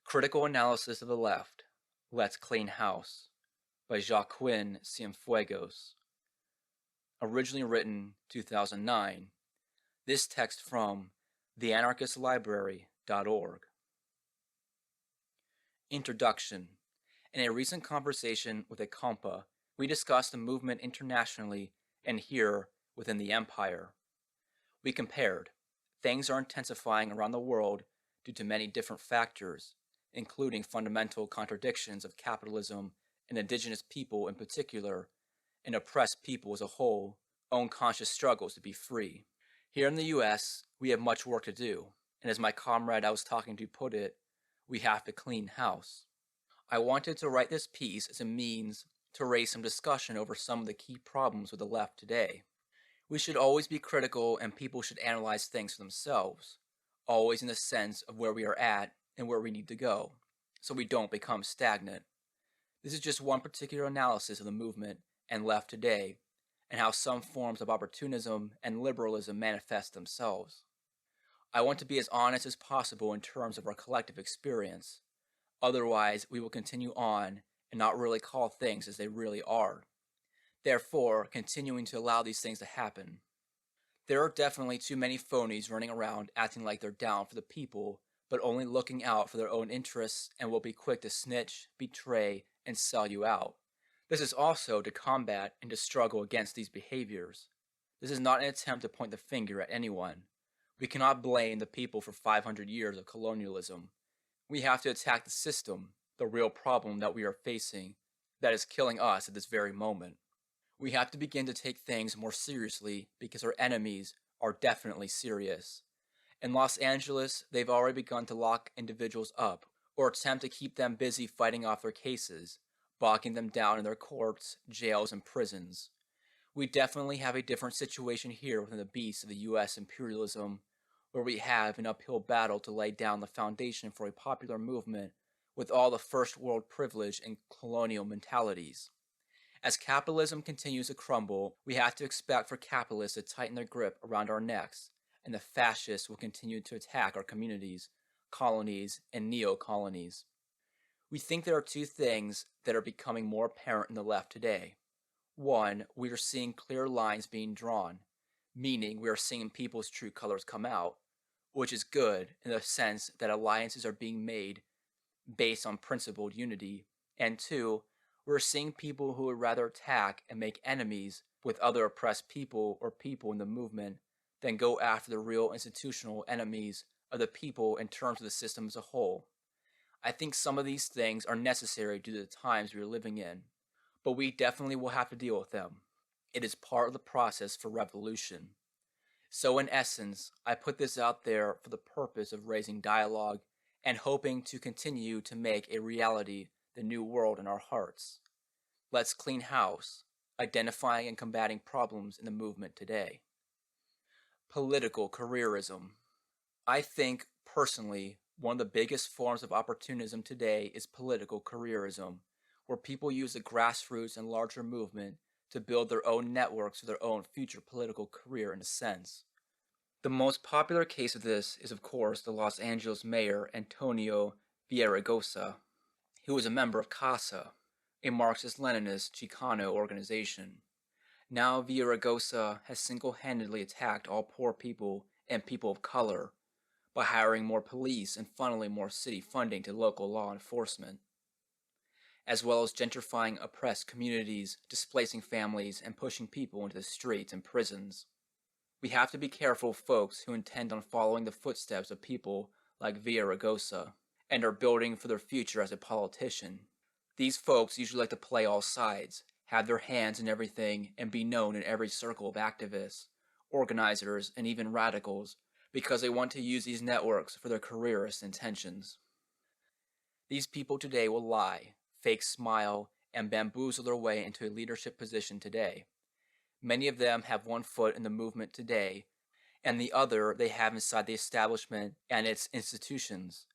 Critical Analysis of the Left, Let's Clean House by Joaquin Cienfuegos. Originally written 2009. This text from theanarchistlibrary.org. Introduction. In a recent conversation with a compa, we discussed the movement internationally and here within the empire. We compared. Things are intensifying around the world due to many different factors, including fundamental contradictions of capitalism and indigenous people in particular, and oppressed people as a whole, own conscious struggles to be free. Here in the US, we have much work to do, and as my comrade I was talking to put it, we have to clean house. I wanted to write this piece as a means to raise some discussion over some of the key problems with the left today. We should always be critical and people should analyze things for themselves, always in the sense of where we are at and where we need to go, so we don't become stagnant. This is just one particular analysis of the movement and left today, and how some forms of opportunism and liberalism manifest themselves. I want to be as honest as possible in terms of our collective experience, otherwise we will continue on and not really call things as they really are, therefore continuing to allow these things to happen. There are definitely too many phonies running around acting like they're down for the people, but only looking out for their own interests and will be quick to snitch, betray, and sell you out. This is also to combat and to struggle against these behaviors. This is not an attempt to point the finger at anyone. We cannot blame the people for 500 years of colonialism. We have to attack the system, the real problem that we are facing, that is killing us at this very moment. We have to begin to take things more seriously because our enemies are definitely serious. In Los Angeles, they've already begun to lock individuals up or attempt to keep them busy fighting off their cases, bogging them down in their courts, jails, and prisons. We definitely have a different situation here within the beast of the US imperialism, where we have an uphill battle to lay down the foundation for a popular movement with all the first world privilege and colonial mentalities. As capitalism continues to crumble, we have to expect for capitalists to tighten their grip around our necks, and the fascists will continue to attack our communities, colonies, and neo-colonies. We think there are two things that are becoming more apparent in the left today. One, we are seeing clear lines being drawn, meaning we are seeing people's true colors come out, which is good in the sense that alliances are being made based on principled unity, and two, we're seeing people who would rather attack and make enemies with other oppressed people or people in the movement than go after the real institutional enemies of the people in terms of the system as a whole. I think some of these things are necessary due to the times we are living in, but we definitely will have to deal with them. It is part of the process for revolution. So in essence, I put this out there for the purpose of raising dialogue and hoping to continue to make a reality the new world in our hearts. Let's clean house, identifying and combating problems in the movement today. Political careerism. I think, personally, one of the biggest forms of opportunism today is political careerism, where people use the grassroots and larger movement to build their own networks for their own future political career in a sense. The most popular case of this is of course the Los Angeles mayor Antonio Villaraigosa, who was a member of CASA, a Marxist-Leninist Chicano organization. Now Villaraigosa has single-handedly attacked all poor people and people of color by hiring more police and funneling more city funding to local law enforcement, as well as gentrifying oppressed communities, displacing families, and pushing people into the streets and prisons. We have to be careful of folks who intend on following the footsteps of people like Villaraigosa and are building for their future as a politician. These folks usually like to play all sides, have their hands in everything, and be known in every circle of activists, organizers, and even radicals because they want to use these networks for their careerist intentions. These people today will lie, fake smile, and bamboozle their way into a leadership position today. Many of them have one foot in the movement today, and the other they have inside the establishment and its institutions.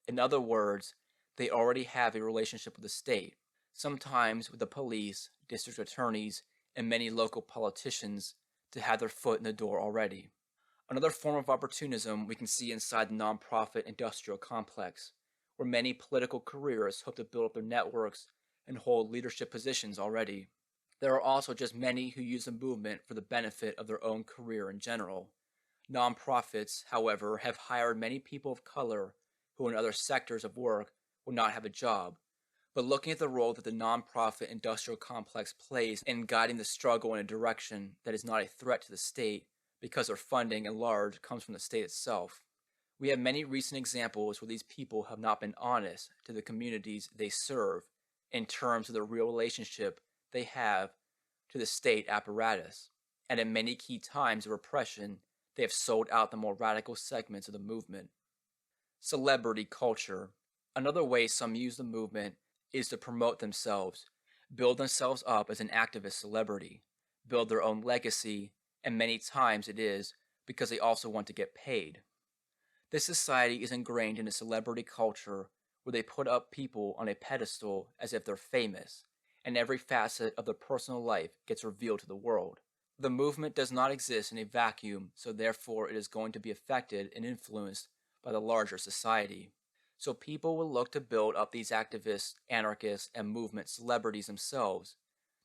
In other words, they already have a relationship with the state, sometimes with the police, district attorneys, and many local politicians to have their foot in the door already. Another form of opportunism we can see inside the nonprofit industrial complex, where many political careers hope to build up their networks and hold leadership positions already. There are also just many who use the movement for the benefit of their own career in general. Nonprofits, however, have hired many people of color who in other sectors of work would not have a job. But looking at the role that the nonprofit industrial complex plays in guiding the struggle in a direction that is not a threat to the state, because their funding in large comes from the state itself. We have many recent examples where these people have not been honest to the communities they serve in terms of the real relationship they have to the state apparatus, and in many key times of repression, they have sold out the more radical segments of the movement. Celebrity culture. Another way some use the movement is to promote themselves, build themselves up as an activist celebrity, build their own legacy, and many times it is because they also want to get paid. This society is ingrained into celebrity culture where they put up people on a pedestal as if they're famous, and every facet of their personal life gets revealed to the world. The movement does not exist in a vacuum, so therefore it is going to be affected and influenced by the larger society. So people will look to build up these activists, anarchists, and movement celebrities themselves.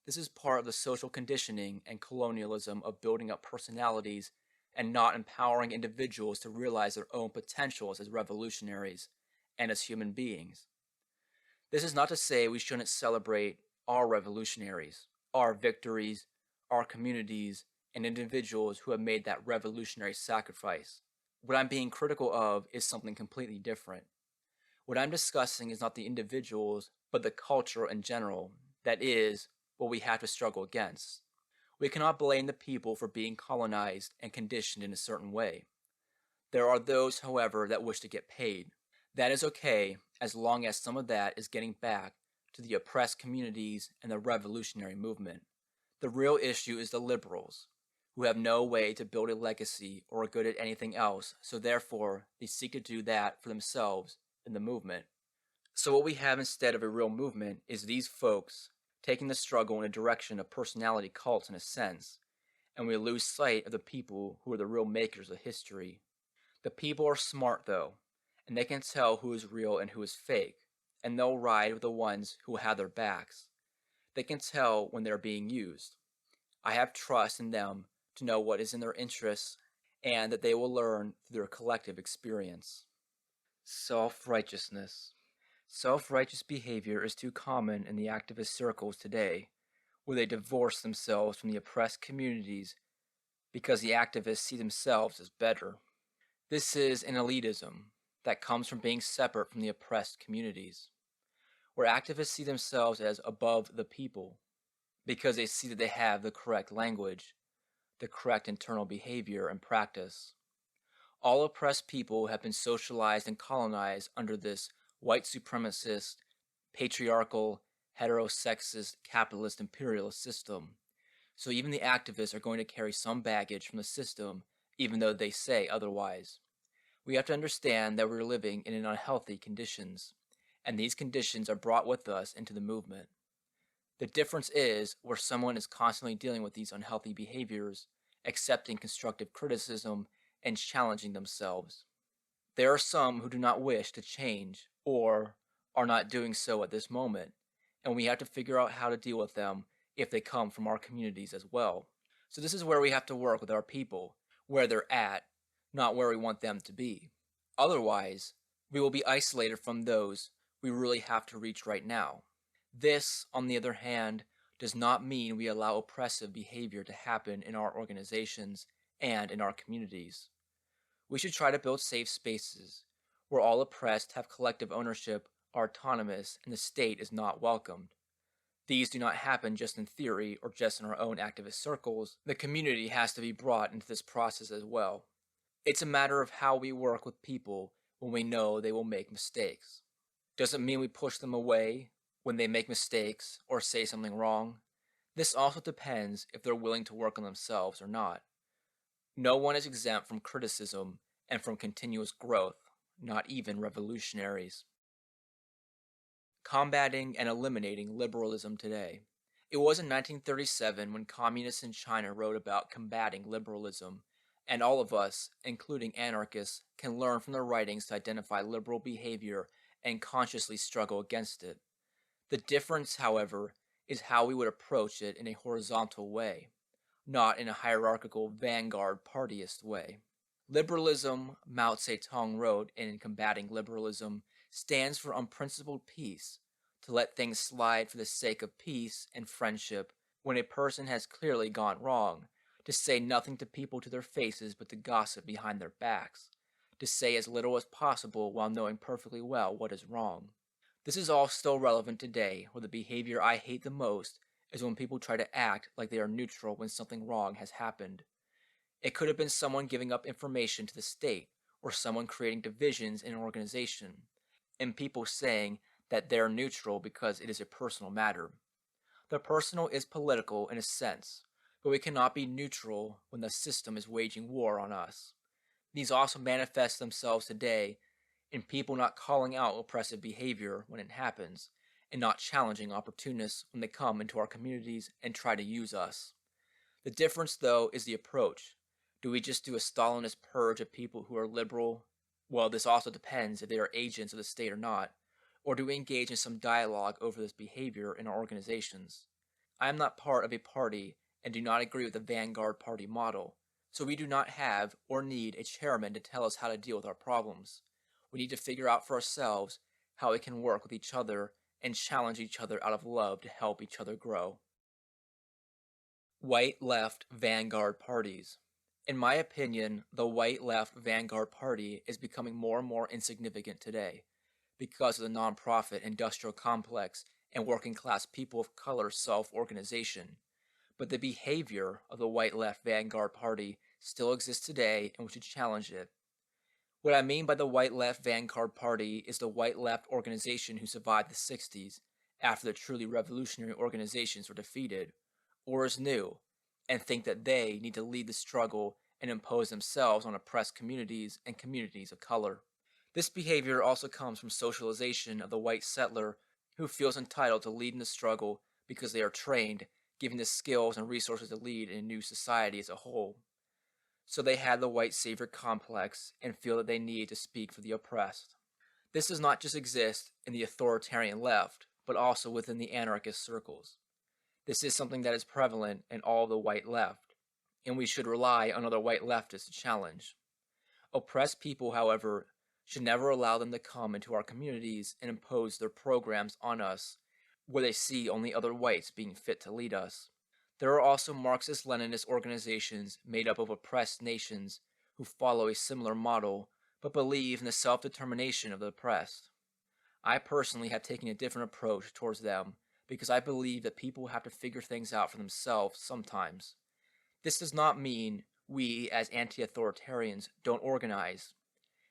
This is part of the social conditioning and colonialism of building up personalities and not empowering individuals to realize their own potentials as revolutionaries and as human beings. This is not to say we shouldn't celebrate our revolutionaries, our victories, our communities, and individuals who have made that revolutionary sacrifice. What I'm being critical of is something completely different. What I'm discussing is not the individuals, but the culture in general. That is what we have to struggle against. We cannot blame the people for being colonized and conditioned in a certain way. There are those, however, that wish to get paid. That is okay, as long as some of that is getting back to the oppressed communities and the revolutionary movement. The real issue is the liberals, who have no way to build a legacy or are good at anything else, so therefore they seek to do that for themselves in the movement. So what we have instead of a real movement is these folks taking the struggle in a direction of personality cults in a sense, and we lose sight of the people who are the real makers of history. The people are smart though, and they can tell who is real and who is fake, and they'll ride with the ones who will have their backs. They can tell when they're being used. I have trust in them to know what is in their interests and that they will learn through their collective experience. Self-righteousness. Self-righteous behavior is too common in the activist circles today, where they divorce themselves from the oppressed communities because the activists see themselves as better. This is an elitism that comes from being separate from the oppressed communities, where activists see themselves as above the people because they see that they have the correct language, the correct internal behavior and practice. All oppressed people have been socialized and colonized under this white supremacist, patriarchal, heterosexist, capitalist imperialist system. So even the activists are going to carry some baggage from the system, even though they say otherwise. We have to understand that we're living in unhealthy conditions, and these conditions are brought with us into the movement. The difference is where someone is constantly dealing with these unhealthy behaviors, accepting constructive criticism, and challenging themselves. There are some who do not wish to change or are not doing so at this moment, and we have to figure out how to deal with them if they come from our communities as well. So this is where we have to work with our people, where they're at, not where we want them to be. Otherwise, we will be isolated from those we really have to reach right now. This, on the other hand, does not mean we allow oppressive behavior to happen in our organizations and in our communities. We should try to build safe spaces where all oppressed have collective ownership, are autonomous, and the state is not welcomed. These do not happen just in theory or just in our own activist circles. The community has to be brought into this process as well. It's a matter of how we work with people when we know they will make mistakes. Doesn't mean we push them away when they make mistakes or say something wrong. This also depends if they're willing to work on themselves or not. No one is exempt from criticism and from continuous growth, not even revolutionaries. Combating and eliminating liberalism today. It was in 1937 when communists in China wrote about combating liberalism, and all of us, including anarchists, can learn from their writings to identify liberal behavior and consciously struggle against it. The difference, however, is how we would approach it in a horizontal way, not in a hierarchical vanguard partyist way. Liberalism, Mao Zedong wrote in Combating Liberalism, stands for unprincipled peace, to let things slide for the sake of peace and friendship when a person has clearly gone wrong, to say nothing to people to their faces but to gossip behind their backs, to say as little as possible while knowing perfectly well what is wrong. This is all still relevant today, where the behavior I hate the most is when people try to act like they are neutral when something wrong has happened. It could have been someone giving up information to the state, or someone creating divisions in an organization, and people saying that they're neutral because it is a personal matter. The personal is political in a sense, but we cannot be neutral when the system is waging war on us. These also manifest themselves today in people not calling out oppressive behavior when it happens, and not challenging opportunists when they come into our communities and try to use us. The difference, though, is the approach. Do we just do a Stalinist purge of people who are liberal? Well, this also depends if they are agents of the state or not. Or do we engage in some dialogue over this behavior in our organizations? I am not part of a party and do not agree with the Vanguard Party model, so we do not have or need a chairman to tell us how to deal with our problems. We need to figure out for ourselves how we can work with each other and challenge each other out of love to help each other grow. White left Vanguard parties. In my opinion, the white left Vanguard Party is becoming more and more insignificant today because of the nonprofit industrial complex and working class people of color self-organization. But the behavior of the white left Vanguard Party still exists today, and we should challenge it. What I mean by the white left Vanguard Party is the white left organization who survived the 60s after the truly revolutionary organizations were defeated, or is new, and think that they need to lead the struggle and impose themselves on oppressed communities and communities of color. This behavior also comes from socialization of the white settler who feels entitled to lead in the struggle because they are trained, given the skills and resources to lead in a new society as a whole. So they had the white savior complex and feel that they need to speak for the oppressed. This does not just exist in the authoritarian left, but also within the anarchist circles. This is something that is prevalent in all the white left, and we should rely on other white leftists to challenge. Oppressed people, however, should never allow them to come into our communities and impose their programs on us, where they see only other whites being fit to lead us. There are also Marxist-Leninist organizations made up of oppressed nations who follow a similar model, but believe in the self-determination of the oppressed. I personally have taken a different approach towards them, because I believe that people have to figure things out for themselves sometimes. This does not mean we, as anti-authoritarians, don't organize.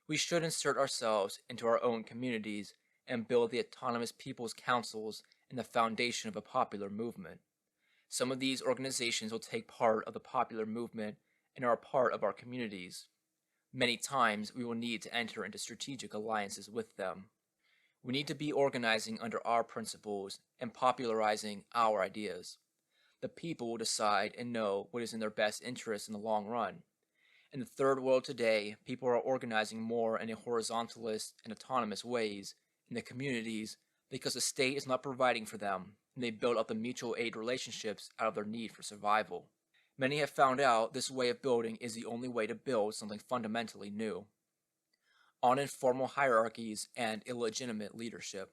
We should insert ourselves into our own communities and build the autonomous people's councils and the foundation of a popular movement. Some of these organizations will take part of the popular movement and are a part of our communities. Many times we will need to enter into strategic alliances with them. We need to be organizing under our principles and popularizing our ideas. The people will decide and know what is in their best interest in the long run. In the third world today, people are organizing more in a horizontalist and autonomous ways in the communities because the state is not providing for them, and they build up the mutual aid relationships out of their need for survival. Many have found out this way of building is the only way to build something fundamentally new. On informal hierarchies and illegitimate leadership.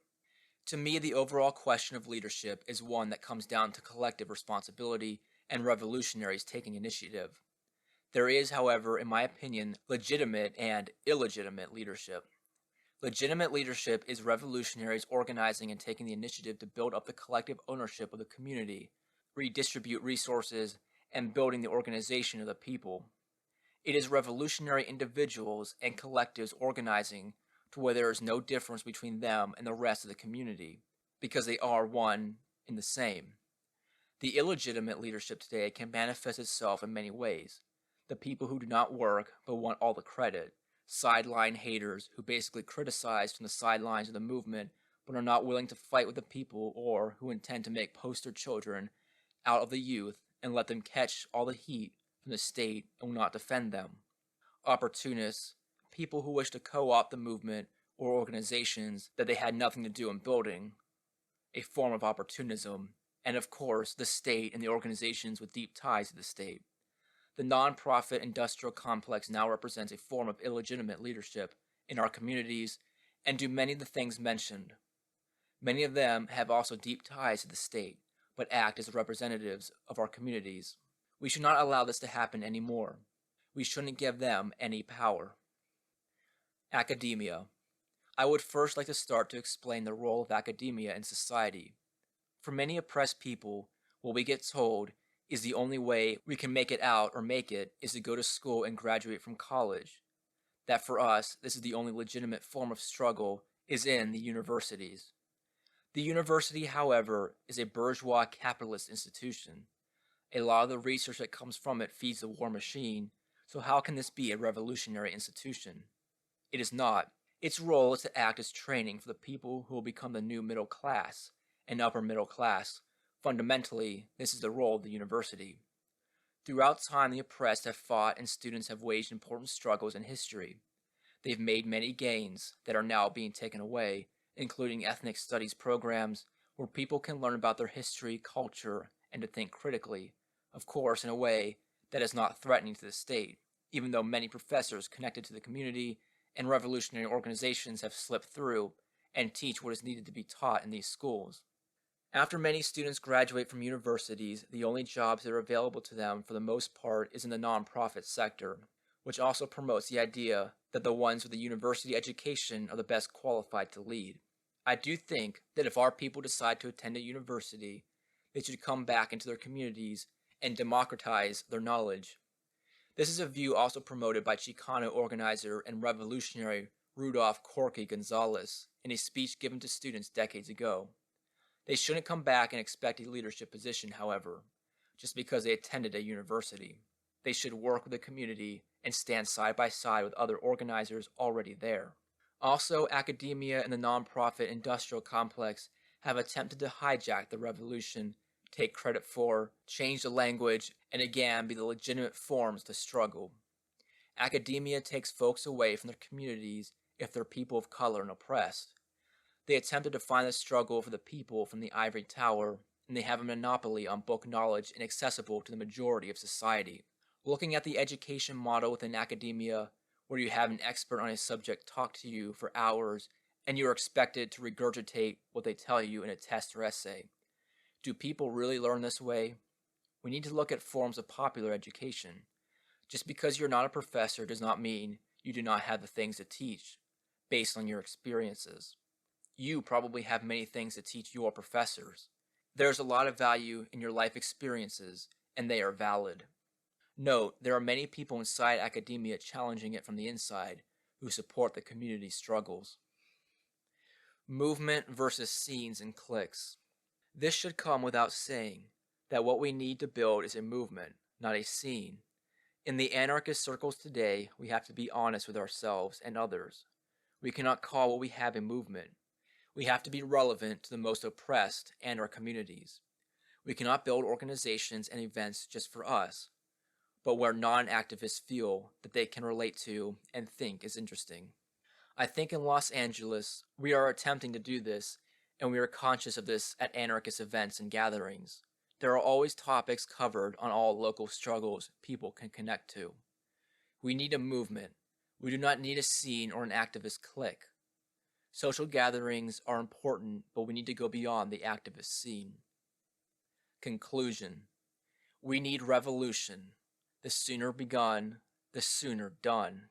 To me, the overall question of leadership is one that comes down to collective responsibility and revolutionaries taking initiative. There is, however, in my opinion, legitimate and illegitimate leadership. Legitimate leadership is revolutionaries organizing and taking the initiative to build up the collective ownership of the community, redistribute resources, and building the organization of the people. It is revolutionary individuals and collectives organizing to where there is no difference between them and the rest of the community, because they are one and the same. The illegitimate leadership today can manifest itself in many ways. The people who do not work but want all the credit, sideline haters who basically criticize from the sidelines of the movement but are not willing to fight with the people, or who intend to make poster children out of the youth and let them catch all the heat from the state and will not defend them. Opportunists, people who wish to co-opt the movement or organizations that they had nothing to do in building, a form of opportunism, and of course, the state and the organizations with deep ties to the state. The nonprofit industrial complex now represents a form of illegitimate leadership in our communities and do many of the things mentioned. Many of them have also deep ties to the state, but act as representatives of our communities. We should not allow this to happen anymore. We shouldn't give them any power. Academia. I would first like to start to explain the role of academia in society. For many oppressed people, what we get told is the only way we can make it out or make it is to go to school and graduate from college. That for us, this is the only legitimate form of struggle is in the universities. The university, however, is a bourgeois capitalist institution. A lot of the research that comes from it feeds the war machine, so how can this be a revolutionary institution? It is not. Its role is to act as training for the people who will become the new middle class and upper middle class. Fundamentally, this is the role of the university. Throughout time, the oppressed have fought and students have waged important struggles in history. They've made many gains that are now being taken away, including ethnic studies programs where people can learn about their history, culture, and to think critically, of course in a way that is not threatening to the state, even though many professors connected to the community and revolutionary organizations have slipped through and teach what is needed to be taught in these schools. After many students graduate from universities, the only jobs that are available to them for the most part is in the nonprofit sector, which also promotes the idea that the ones with a university education are the best qualified to lead. I do think that if our people decide to attend a university, they should come back into their communities and democratize their knowledge. This is a view also promoted by Chicano organizer and revolutionary Rudolph Corky Gonzalez in a speech given to students decades ago. They shouldn't come back and expect a leadership position, however, just because they attended a university. They should work with the community and stand side by side with other organizers already there. Also, academia and the nonprofit industrial complex have attempted to hijack the revolution, take credit for, change the language, and again be the legitimate forms to struggle. Academia takes folks away from their communities if they're people of color and oppressed. They attempted to find the struggle for the people from the ivory tower, and they have a monopoly on book knowledge inaccessible to the majority of society. Looking at the education model within academia, where you have an expert on a subject talk to you for hours and you are expected to regurgitate what they tell you in a test or essay. Do people really learn this way? We need to look at forms of popular education. Just because you're not a professor does not mean you do not have the things to teach based on your experiences. You probably have many things to teach your professors. There's a lot of value in your life experiences, and they are valid. Note, there are many people inside academia challenging it from the inside who support the community struggles. Movement versus scenes and cliques. This should come without saying that what we need to build is a movement, not a scene. In the anarchist circles today, we have to be honest with ourselves and others. We cannot call what we have a movement. We have to be relevant to the most oppressed and our communities. We cannot build organizations and events just for us, but where non-activists feel that they can relate to and think is interesting. I think in Los Angeles, we are attempting to do this, and we are conscious of this at anarchist events and gatherings. There are always topics covered on all local struggles people can connect to. We need a movement. We do not need a scene or an activist clique. Social gatherings are important, but we need to go beyond the activist scene. Conclusion. We need revolution. The sooner begun, the sooner done.